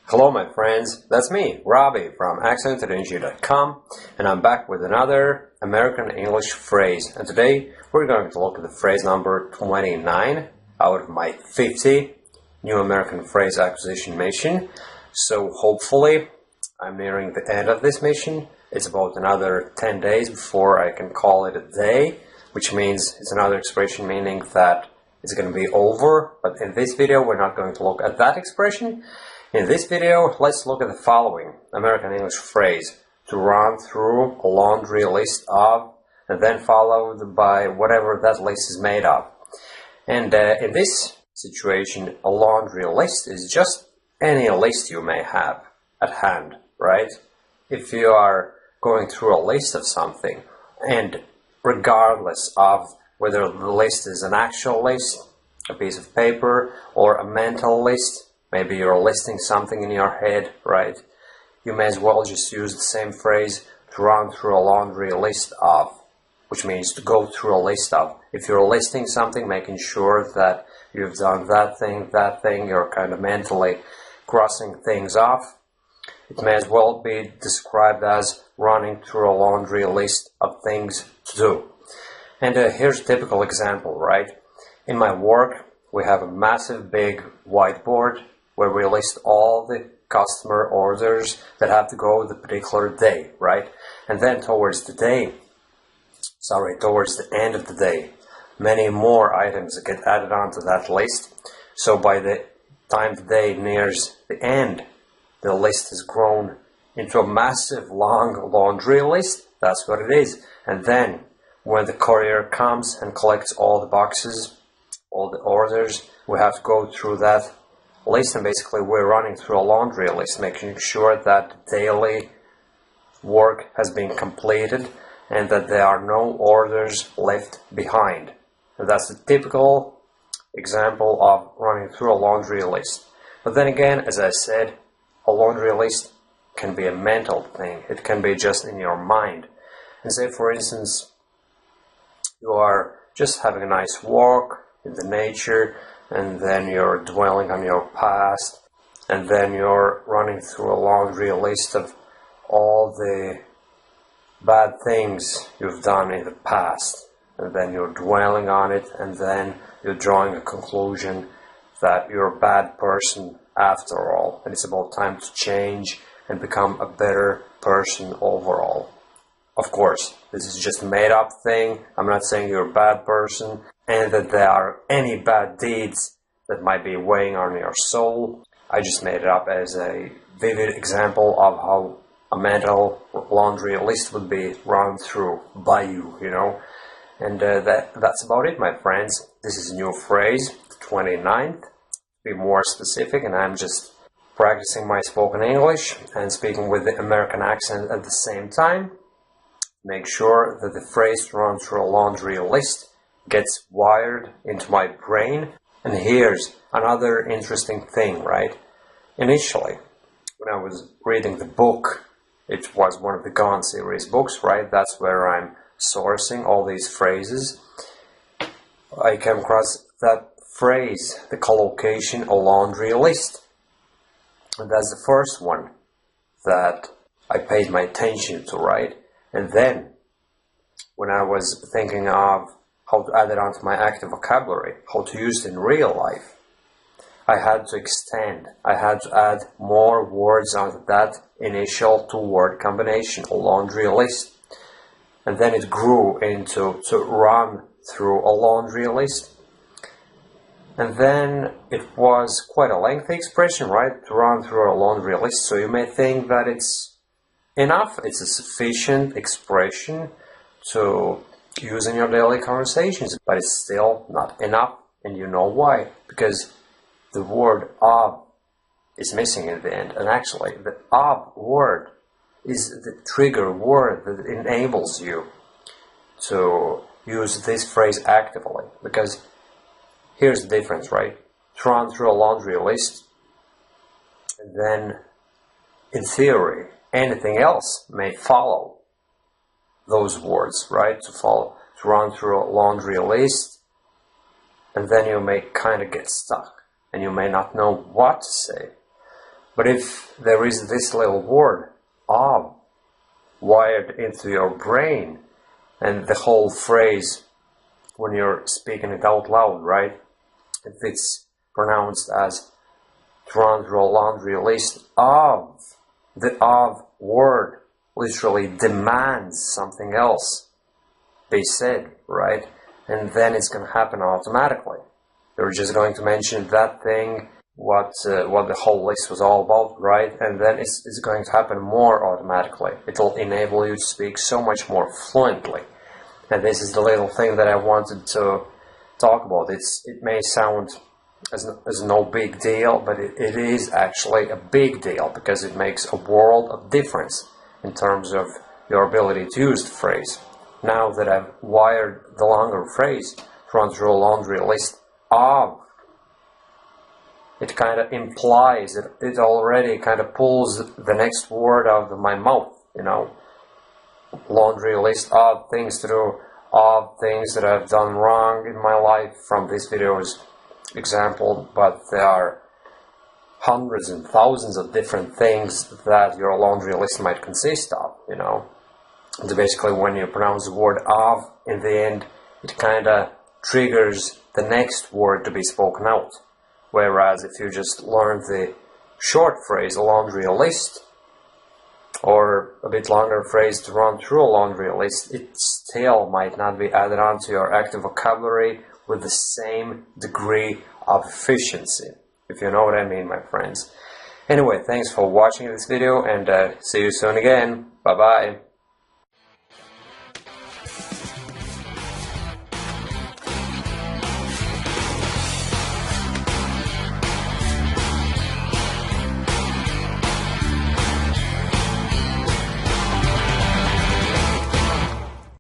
Hello my friends, that's me, Robbie from AccentInterNG.com, and I'm back with another American English phrase. And today we're going to look at the phrase number 29 out of my 50 new American phrase acquisition mission. So hopefully I'm nearing the end of this mission. It's about another 10 days before I can call it a day, which means it's another expression meaning that it's going to be over. But in this video we're not going to look at that expression. In this video, let's look at the following American English phrase: to run through a laundry list of, and then followed by whatever that list is made of. And in this situation, a laundry list is just any list you may have at hand, right? If you are going through a list of something, and regardless of whether the list is an actual list, a piece of paper, or a mental list, maybe you're listing something in your head, right? You may as well just use the same phrase, to run through a laundry list of, which means to go through a list of. If you're listing something, making sure that you've done that thing, you're kind of mentally crossing things off. It may as well be described as running through a laundry list of things to do. And here's a typical example, right? In my work, we have a massive big whiteboard where we list all the customer orders that have to go the particular day, right? And then towards the end of the day, many more items get added onto that list. So by the time the day nears the end, the list has grown into a massive long laundry list. That's what it is. And then when the courier comes and collects all the boxes, all the orders, we have to go through that list, and basically we're running through a laundry list, making sure that daily work has been completed and that there are no orders left behind. And that's a typical example of running through a laundry list. But then again, as I said, a laundry list can be a mental thing. It can be just in your mind. And say, for instance, you are just having a nice walk in the nature, and then you're dwelling on your past, and then you're running through a laundry list of all the bad things you've done in the past, and then you're dwelling on it, and then you're drawing a conclusion that you're a bad person after all, and it's about time to change and become a better person overall. Of course, this is just a made-up thing. I'm not saying you're a bad person and that there are any bad deeds that might be weighing on your soul. I just made it up as a vivid example of how a mental laundry list would be run through by you, you know. And that's about it, my friends. This is a new phrase, the 29th. To be more specific, and I'm just practicing my spoken English and speaking with the American accent at the same time. Make sure that the phrase to run through a laundry list gets wired into my brain. And here's another interesting thing, right? Initially, when I was reading the book, it was one of the Gone series books, right? That's where I'm sourcing all these phrases. I came across that phrase, the collocation, a laundry list. And that's the first one that I paid my attention to, right? And then, when I was thinking of how to add it onto my active vocabulary, how to use it in real life, I had to extend. I had to add more words onto that initial two-word combination, a laundry list. And then it grew into to run through a laundry list. And then it was quite a lengthy expression, right? To run through a laundry list. So you may think that it's enough, it's a sufficient expression to use in your daily conversations, but it's still not enough, and you know why? Because the word of is missing in the end, and actually the of word is the trigger word that enables you to use this phrase actively, because here's the difference, right? To run through a laundry list, and then in theory anything else may follow those words, right? To run through a laundry list, and then you may kind of get stuck and you may not know what to say. But if there is this little word of wired into your brain, and the whole phrase, when you're speaking it out loud, right? If it's pronounced as to run through a laundry list of, the of word literally demands something else be said, right? And then it's going to happen automatically. You're just going to mention that thing, what the whole list was all about, right? And then it's going to happen more automatically. It'll enable you to speak so much more fluently. And this is the little thing that I wanted to talk about. It may sound as no big deal, but it is actually a big deal, because it makes a world of difference in terms of your ability to use the phrase. Now that I've wired the longer phrase to run through a laundry list of, it kind of implies, it already kind of pulls the next word out of my mouth, you know. Laundry list of things to do, of things that I've done wrong in my life from this video's example, but there are hundreds and thousands of different things that your laundry list might consist of, you know. And basically, when you pronounce the word of in the end, it kind of triggers the next word to be spoken out. Whereas if you just learn the short phrase, a laundry list, or a bit longer phrase to run through a laundry list, it still might not be added on to your active vocabulary with the same degree of efficiency, if you know what I mean, my friends. Anyway, thanks for watching this video, and see you soon again. Bye bye.